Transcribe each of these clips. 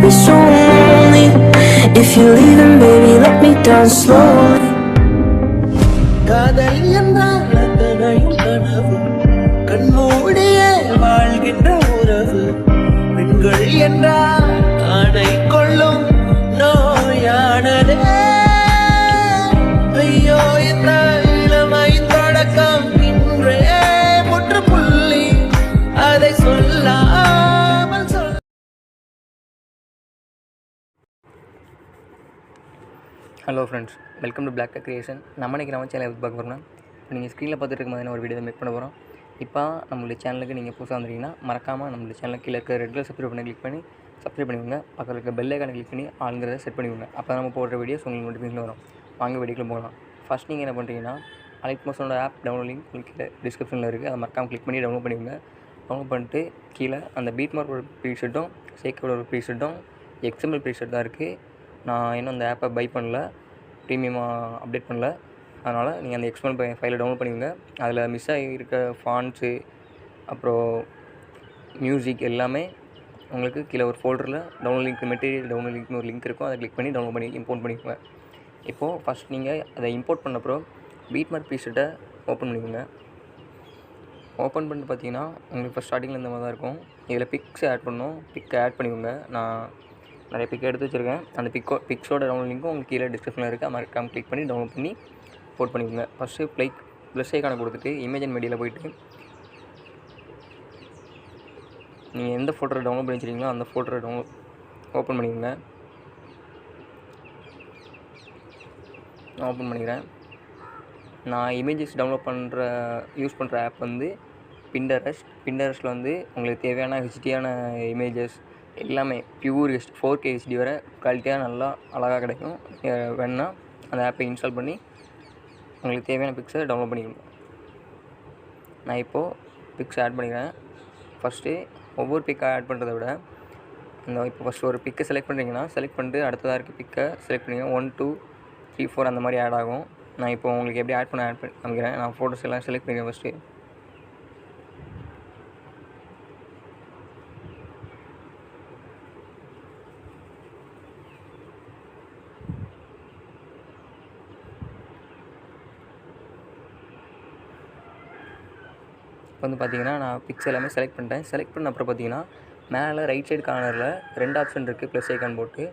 be so lonely. If you're leaving, baby, let me down slowly. காதல் என்றால் அத்தனையும் கனவு, கண்மூடிய வாழ்கின்ற உறவு. பெண்கள் என்றால் ஆணை கொள்ளும் நோயானதே. ஐயோ இந்த இளமை தொடக்கம் இன்றே முற்றுப்புள்ளி, அதை சொல்லாமல் சொல்ல. Hello friends, welcome to blog creation. நம்ம சேனல் எது பார்க்க போகிறோம்னா, இப்போ நீங்கள் ஸ்க்ரீனில் பார்த்துட்டு இருக்க மாதிரி ஒரு வீடியோ மேக் பண்ண போகிறோம். இப்போ நம்மளுடைய சேனலுக்கு நீங்கள் புதுசாக வந்துட்டீங்கன்னா மறக்காமல் நம்மளுடைய சேனல் கீழே இருக்க ரெட் கலர் சப்ஸ்கிரைப் பண்ணி கிளிக் பண்ணி சப்ஸ்கிரைப் பண்ணிக்கோங்க. பக்கத்தில் இருக்க பெல் ஐக்கானை கிளிக் பண்ணி ஆளுங்கிறத செட் பண்ணிக்கோங்க. அப்போ நம்ம போடுற வீடியோஸ் உங்களுக்கு நோட்டிஃபிகேஷன் வரும். வாங்க வீடியோக்குள்ள போகலாம். ஃபஸ்ட் நீங்கள் என்ன பண்ணுறீங்கன்னா, அலைட்மோஷனோட ஆப் டவுன்லோட் லிங்க் உங்களுக்கு கீழே டிஸ்கிரிப்ஷனில் இருக்குது. அதை மறக்காமல் கிளிக் பண்ணி டவுன்லோட் பண்ணிக்கோங்க. டவுன்லோட் பண்ணிட்டு கீழே அந்த பீட் மார்க் ஒரு ப்ரீசெட்டும் சேக்கோட ஒரு ப்ரீசெட்டும் XML ப்ரீசெட் தான் இருக்குது. நான் இன்னும் அந்த ஆப்பை பை பண்ணல, ப்ரீமியமாக அப்டேட் பண்ணல. அதனால் நீங்கள் அந்த XML ஃபைலை டவுன்லோட் பண்ணிக்கோங்க. அதில் மிஸ் ஆகியிருக்க ஃபாண்ட்ஸு அப்புறம் மியூசிக் எல்லாமே உங்களுக்கு கீழே ஒரு ஃபோல்டரில் டவுன்லோட் லிங்க், மெட்டீரியல் டவுன்லோட் லிங்க்னு ஒரு லிங்க் இருக்கும். அதை கிளிக் பண்ணி டவுன்லோட் பண்ணி இம்போர்ட் பண்ணிக்கோங்க. இப்போது ஃபஸ்ட் நீங்கள் அதை இம்போர்ட் பண்ண அப்புறம் பீட் மார்க் ப்ரீசெட்டை ஓப்பன் பண்ணிக்கோங்க. ஓப்பன் பண்ணிட்டு பார்த்தீங்கன்னா உங்களுக்கு ஃபஸ்ட் ஸ்டார்டிங்கில் இந்த மாதிரி தான் இருக்கும். இதில் பிக்ஸ் ஆட் பண்ணணும். பிக்கை ஆட் பண்ணிக்கோங்க. நான் நிறைய பிக் எடுத்து வச்சுருக்கேன். அந்த பிக்ஸோட டவுன்லோட் லிங்க்கும் உங்களுக்கு கீழே டிஸ்கிரிப்ஷனில் இருக்குது. மறக்காமல் கிளிக் பண்ணி டவுன்லோட் பண்ணி போட் பண்ணிக்கோங்க. ஃபஸ்ட்டு ப்ளஸ் ஐக்கானை கொடுத்துட்டு இமேஜ் அண்ட் மீடியாவில் போய்ட்டு நீங்கள் எந்த ஃபோட்டோ டவுன்லோட் பண்ணி வச்சுருக்கீங்களோ அந்த ஃபோட்டோ டவுன்லோட் ஓப்பன் பண்ணிக்கோங்க. நான் ஓப்பன் பண்ணிக்கிறேன். நான் இமேஜஸ் டவுன்லோட் யூஸ் பண்ணுற ஆப் வந்து பிண்டரஸ்ட்டில் வந்து உங்களுக்கு தேவையான ஹெச்டியான இமேஜஸ் எல்லாமே பியூர் 4K HD வரை குவாலிட்டியாக நல்லா அழகாக கிடைக்கும். வேணுன்னா அந்த ஆப்பை இன்ஸ்டால் பண்ணி உங்களுக்கு தேவையான பிக்ஸை டவுன்லோட் பண்ணிக்கணும். நான் இப்போது பிக்ஸ் ஆட் பண்ணிக்கிறேன். ஃபஸ்ட்டு ஒவ்வொரு பிக்காக ஆட் பண்ணுறத விட இப்போ ஃபஸ்ட்டு ஒரு பிக்கை செலக்ட் பண்ணுறீங்கன்னா செலக்ட் பண்ணிட்டு அடுத்ததாக இருக்க பிக்கை செலக்ட் பண்ணிங்கன்னா 1 2 3 4 அந்த மாதிரி ஆட் ஆகும். நான் இப்போ உங்களுக்கு எப்படி ஆட் பண்ணி காமிக்கிறேன். நான் ஃபோட்டோஸ் எல்லாம் செலக்ட் பண்ணிக்கிறேன். ஃபஸ்ட்டு வந்து பார்த்தீங்கன்னா நான் பிக்ஸ் எல்லாமே செலக்ட் பண்ணிட்டேன். செலக்ட் பண்ண அப்புறம் பார்த்தீங்கன்னா மேலே ரைட் சைடு கார்னரில் 2 ஆப்ஷன் இருக்குது. ப்ளஸ் ஐக்கான் போட்டு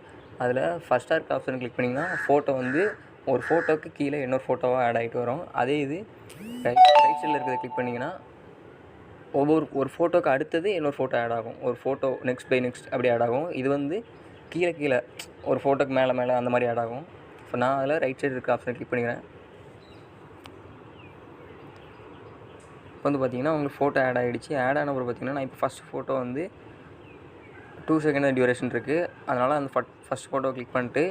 அதில் ஃபஸ்ட்டாக இருக்க ஆப்ஷன் கிளிக் பண்ணிங்கன்னா ஃபோட்டோ வந்து ஒரு ஃபோட்டோவுக்கு கீழே இன்னொரு ஃபோட்டோவாக ஆட் ஆகிட்டு வரும். அதே இது ரைட் சைடில் இருக்கிறத கிளிக் பண்ணிங்கன்னா ஒரு ஃபோட்டோவுக்கு அடுத்தது இன்னொரு ஃபோட்டோ ஆட் ஆகும். ஒரு ஃபோட்டோ நெக்ஸ்ட் பை நெக்ஸ்ட் அப்படி ஆட் ஆகும். இது வந்து கீழே ஒரு ஃபோட்டோக்கு மேலே அந்த மாதிரி ஆட் ஆகும். இப்போ நான் அதில் ரைட் சைடு இருக்க ஆப்ஷனை கிளிக் பண்ணிக்கிறேன். இப்போ வந்து பார்த்திங்கன்னா உங்களுக்கு ஃபோட்டோ ஆட் ஆகிடுச்சு. ஆட் ஆன அப்புறம் பார்த்திங்கன்னா நான் இப்போ ஃபஸ்ட் ஃபோட்டோ வந்து 2 செகண்ட் டியூரேஷன் இருக்குது. அதனால் அந்த ஃபஸ்ட் ஃபோட்டோ கிளிக் பண்ணிட்டு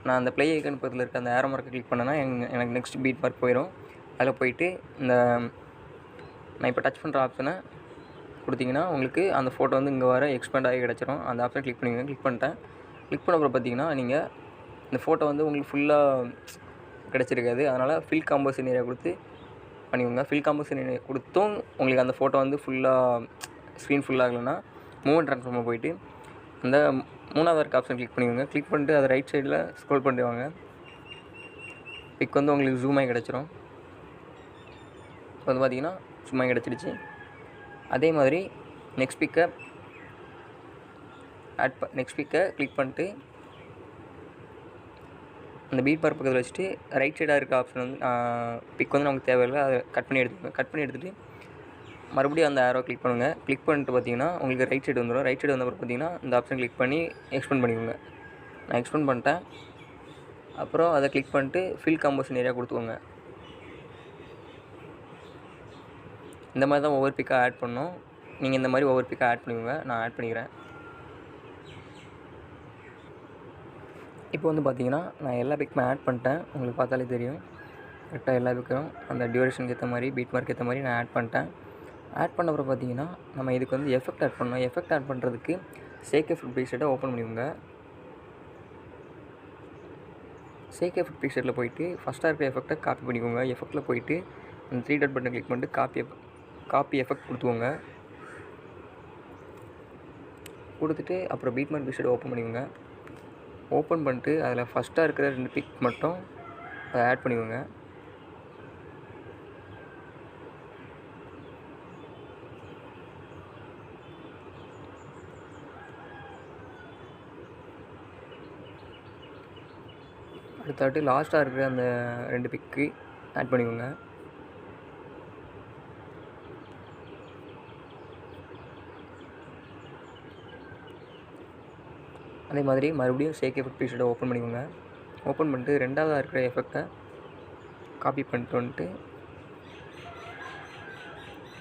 நான் அந்த ப்ளே ஐக்கன் பக்கத்தில் இருக்க அந்த ஏரோ மார்க்கை கிளிக் பண்ணேன்னா எனக்கு நெக்ஸ்ட் பீட் மார்க் போயிடும். அதில் போயிட்டு நான் இப்போ டச் பண்ணுற ஆப்ஷனை கொடுத்திங்கன்னா உங்களுக்கு அந்த ஃபோட்டோ வந்து இங்கே வர எக்ஸ்பேண்ட் ஆகி கிடச்சிரும். அந்த ஆப்ஷனை கிளிக் பண்ணிங்க. கிளிக் பண்ணிட்டேன். கிளிக் பண்ண அப்புறம் பார்த்திங்கன்னா நீங்கள் இந்த ஃபோட்டோ வந்து உங்களுக்கு ஃபுல்லாக கிடச்சிருக்காது. அதனால் ஃபில் காம்போசிஷன் ஏரியா கொடுத்து பண்ணிக்கோங்க. ஃபில் காம்போசிஷன் ஏரியா கொடுத்தும் உங்களுக்கு அந்த ஃபோட்டோ வந்து ஃபுல்லாக ஸ்க்ரீன் ஃபுல்லாகலைன்னா மூவ்மெண்ட் ட்ரான்ஸ்ஃபார்மாக போயிட்டு அந்த 3வது இருக்க ஆப்ஷன் கிளிக் பண்ணிக்கோங்க. கிளிக் பண்ணிட்டு அதை ரைட் சைடில் ஸ்க்ரோல் பண்ணிட்டு வாங்க. பிக் வந்து உங்களுக்கு ஜூம் ஆகி கிடச்சிரும். இப்போ வந்து பார்த்திங்கன்னா ஜூம் ஆகி கிடச்சிடுச்சு. அதே மாதிரி நெக்ஸ்ட் பிக்கை கிளிக் பண்ணிட்டு அந்த பீட் மார்க் பக்கத்தில் வச்சுட்டு ரைட் சைடாக இருக்க ஆப்ஷன் வந்து பிக் வந்து நமக்கு தேவையில்லை, அதை கட் பண்ணி எடுத்துகிட்டு மறுபடியும் அந்த ஆரோ கிளிக் பண்ணுங்கள். கிளிக் பண்ணிட்டு பார்த்தீங்கன்னா உங்களுக்கு ரைட் சைடு வந்துடும். ரைட் சைடு வந்த அப்புறம் பார்த்தீங்கன்னா இந்த ஆப்ஷன் கிளிக் பண்ணி எக்ஸ்பெண்ட் பண்ணிக்கோங்க. நான் எக்ஸ்பெண்ட் பண்ணிட்டேன். அப்புறம் அதை கிளிக் பண்ணிட்டு ஃபில் காம்போசிஷன் ஏரியா கொடுத்துக்கோங்க. இந்த மாதிரி தான் ஒவ்வொரு பிக்காக ஆட் பண்ணணும். நீங்கள் இந்த மாதிரி ஒவ்வொரு பிக்காக ஆட் பண்ணிக்கோங்க. நான் ஆட் பண்ணிக்கிறேன். இப்போ வந்து பார்த்தீங்கன்னா நான் எல்லா பிக்குமே ஆட் பண்ணிட்டேன். உங்களுக்கு பார்த்தாலே தெரியும் கரெக்டாக எல்லா பிக்கும் அந்த டியூரேஷனுக்கு ஏற்ற மாதிரி பீட் மார்க் ஏற்ற மாதிரி நான் ஆட் பண்ணிட்டேன். ஆட் பண்ண அப்புறம் பார்த்தீங்கன்னா நம்ம இதுக்கு வந்து எஃபெக்ட் ஆட் பண்ணணும். எஃபெக்ட் ஆட் பண்ணுறதுக்கு சேக் எஃபெக்ட் ப்ரீசெட்டை ஓப்பன் பண்ணிக்கோங்க. சேக் எஃபெக்ட் ப்ரீசெட்டில் போயிட்டு ஃபஸ்ட்டாக இருக்க எஃபெக்ட்டை காப்பி பண்ணிக்கோங்க. எஃபெக்ட்டில் போயிட்டு அந்த 3 டாட் பட்டனை கிளிக் பண்ணிட்டு காப்பி எஃபெக்ட் கொடுத்துக்கோங்க. கொடுத்துட்டு அப்புறம் பீட்மார்க் ப்ரீசெட் ஓப்பன் பண்ணிக்கோங்க. ஓப்பன் பண்ணிட்டு அதில் ஃபஸ்ட்டாக இருக்கிற 2 பிக் மட்டும் அதை ஆட் பண்ணிக்கோங்க. அடுத்தாட்டு லாஸ்ட்டாக இருக்கிற அந்த 2 பிக்கு ஆட் பண்ணிக்கோங்க. அதே மாதிரி மறுபடியும் ஷேக் எஃபெக்ட் ப்ரீசெட்டை ஓப்பன் பண்ணிக்கோங்க. ஓப்பன் பண்ணிட்டு 2ஆவதாக இருக்கிற எஃபெக்டை காப்பி பண்ணிட்டு வந்துட்டு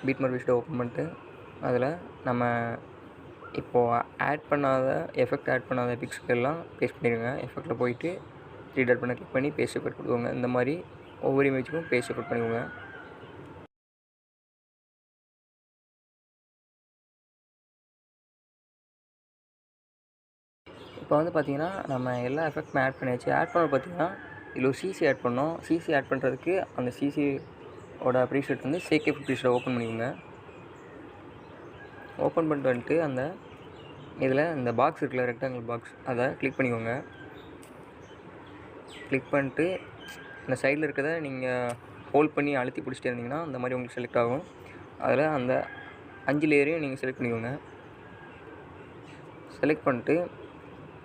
பீட்மார்க் ப்ரீசெட்டை ஓப்பன் பண்ணிட்டு அதில் நம்ம இப்போது எஃபெக்ட் ஆட் பண்ணாத பிக்ஸ்க்கெல்லாம் பேஸ்ட் பண்ணிடுங்க. எஃபெக்டில் போயிட்டு ரீடர் பண்ண கிளிக் பண்ணி பேஸ்ட் எஃபெக்ட் கொடுத்துக்கோங்க. இந்த மாதிரி ஒவ்வொரு இமேஜுக்கும் பேஸ்ட் எஃபெக்ட் பண்ணிக்கோங்க. இப்போ வந்து பார்த்திங்கன்னா நம்ம எல்லா எஃபெக்ட்டுமே ஆட் பண்ணியாச்சு. ஆட் பண்ண பார்த்திங்கன்னா இதில் ஒரு சிசி ஆட் பண்ணோம். சிசி ஆட் பண்ணுறதுக்கு அந்த சிசியோட ப்ரீசெட் வந்து ஷேக் எஃபெக்ட் ப்ரீசெட்டை ஓப்பன் பண்ணிக்கோங்க. ஓப்பன் பண்ணிட்டு வந்துட்டு அந்த இதில் இந்த பாக்ஸ் இருக்குல்ல, ரெக்டாங்கிள் பாக்ஸ், அதை கிளிக் பண்ணிக்கோங்க. கிளிக் பண்ணிட்டு இந்த சைடில் இருக்கிறத நீங்கள் ஹோல்ட் பண்ணி அழுத்தி பிடிச்சிட்டே இருந்தீங்கன்னா அந்த மாதிரி உங்களுக்கு செலக்ட் ஆகும். அதில் அந்த 5 லேயரையும் நீங்கள் செலக்ட் பண்ணிக்கோங்க. செலக்ட் பண்ணிட்டு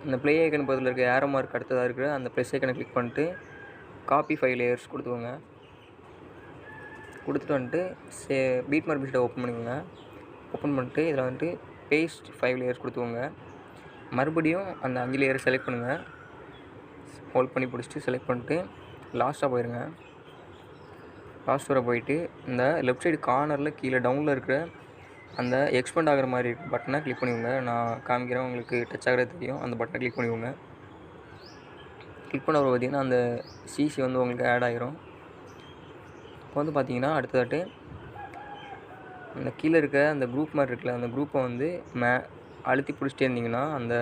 இந்த ப்ளே ஐக்கன் பக்கத்தில் இருக்க ஏரோ மார்க் அடுத்ததாக இருக்கிற அந்த ப்ளஸ் ஐக்கனை கிளிக் பண்ணிட்டு காப்பி 5 லேயர்ஸ் கொடுத்துக்கோங்க. கொடுத்துட்டு வந்துட்டு பீட்மார்க் ப்ரீசெட்டை ஓப்பன் பண்ணிக்கோங்க. ஓப்பன் பண்ணிட்டு இதில் வந்துட்டு பேஸ்ட் 5 லேயர்ஸ் கொடுத்துக்கோங்க. மறுபடியும் அந்த 5 லேயரை செலக்ட் பண்ணுங்கள். ஹோல்ட் பண்ணி பிடிச்சிட்டு செலக்ட் பண்ணிட்டு லாஸ்ட்டாக போயிடுங்க. லாஸ்ட் வர போயிட்டு இந்த லெஃப்ட் சைடு கார்னரில் கீழே டவுனில் இருக்கிற அந்த எக்ஸ்பெண்ட் ஆகிற மாதிரி பட்டனை கிளிக் பண்ணிக்கோங்க. நான் காமிக்கிறேன், உங்களுக்கு டச் ஆகிறது தெரியும். அந்த பட்டனை கிளிக் பண்ணிக்கோங்க. கிளிக் பண்ண பார்த்திங்கன்னா அந்த சிசி வந்து உங்களுக்கு ஆட் ஆகிரும். இப்போ வந்து பார்த்திங்கன்னா அடுத்ததாட்டு அந்த கீழே இருக்க அந்த குரூப் மாதிரி இருக்குல்ல, அந்த குரூப்பை வந்து அழுத்தி பிடிச்சிட்டே இருந்தீங்கன்னா அந்த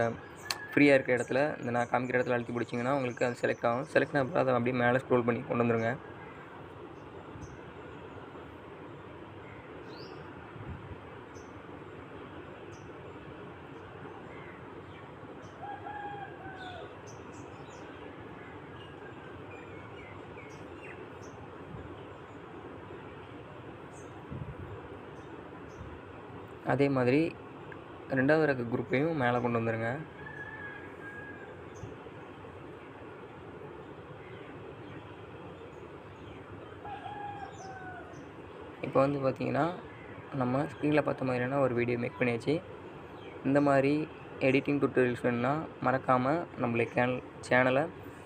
ஃப்ரீயாக இருக்கிற இடத்துல இந்த நான் காமிக்கிற இடத்துல அழுத்தி பிடிச்சிங்கன்னா உங்களுக்கு அது செலக்ட் ஆகும். செலக்ட் ஆன அப்புறம் அதை அப்படியே மேலே ஸ்க்ரோல் பண்ணி கொண்டு வந்துடுங்க. அதே மாதிரி 2வது இருக்க குரூப்பையும் மேலே கொண்டு வந்துடுங்க. இப்போ வந்து பார்த்திங்கன்னா நம்ம ஸ்க்ரீனில் பார்த்த மாதிரியான ஒரு வீடியோ மேக் பண்ணியாச்சு. இந்த மாதிரி எடிட்டிங் டுட்டோரியல்ஸ் வேணுன்னா மறக்காமல் நம்மளுடைய சேனலை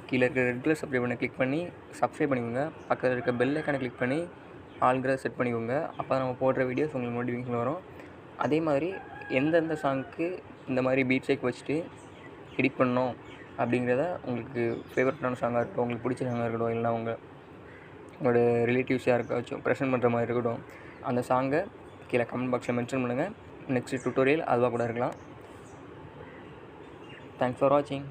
கீழே இருக்க ரெட் கலர் சப்ஸ்கிரைப் பண்ண கிளிக் பண்ணி சப்ஸ்கிரைப் பண்ணிக்கோங்க. பக்கத்தில் இருக்க பெல் ஐக்கானை கிளிக் பண்ணி ஆல்கிற செட் பண்ணிக்கோங்க. அப்போ நம்ம போடுற வீடியோஸ் உங்களுக்கு நோட்டிஃபிகேஷன் வரும். அதே மாதிரி எந்தெந்த சாங்க்கு இந்த மாதிரி பீட் ஷேக் வச்சுட்டு எடிட் பண்ணோம் அப்படிங்கிறத உங்களுக்கு ஃபேவரட்டான சாங்காக இருக்கட்டும், உங்களுக்கு பிடிச்ச சாங்காக இருக்கட்டும், இல்லைனா உங்களோட ரிலேட்டிவ்ஸ் யாருக்காச்சும் ப்ரெசென்ட் பண்ணுற மாதிரி இருக்கட்டும், அந்த சாங்கை கீழே கமெண்ட் பாக்ஸில் மென்ஷன் பண்ணுங்கள். நெக்ஸ்ட் டுட்டோரியல் அதுவாக கூட இருக்கலாம். தேங்க்ஸ் ஃபார் வாட்சிங்.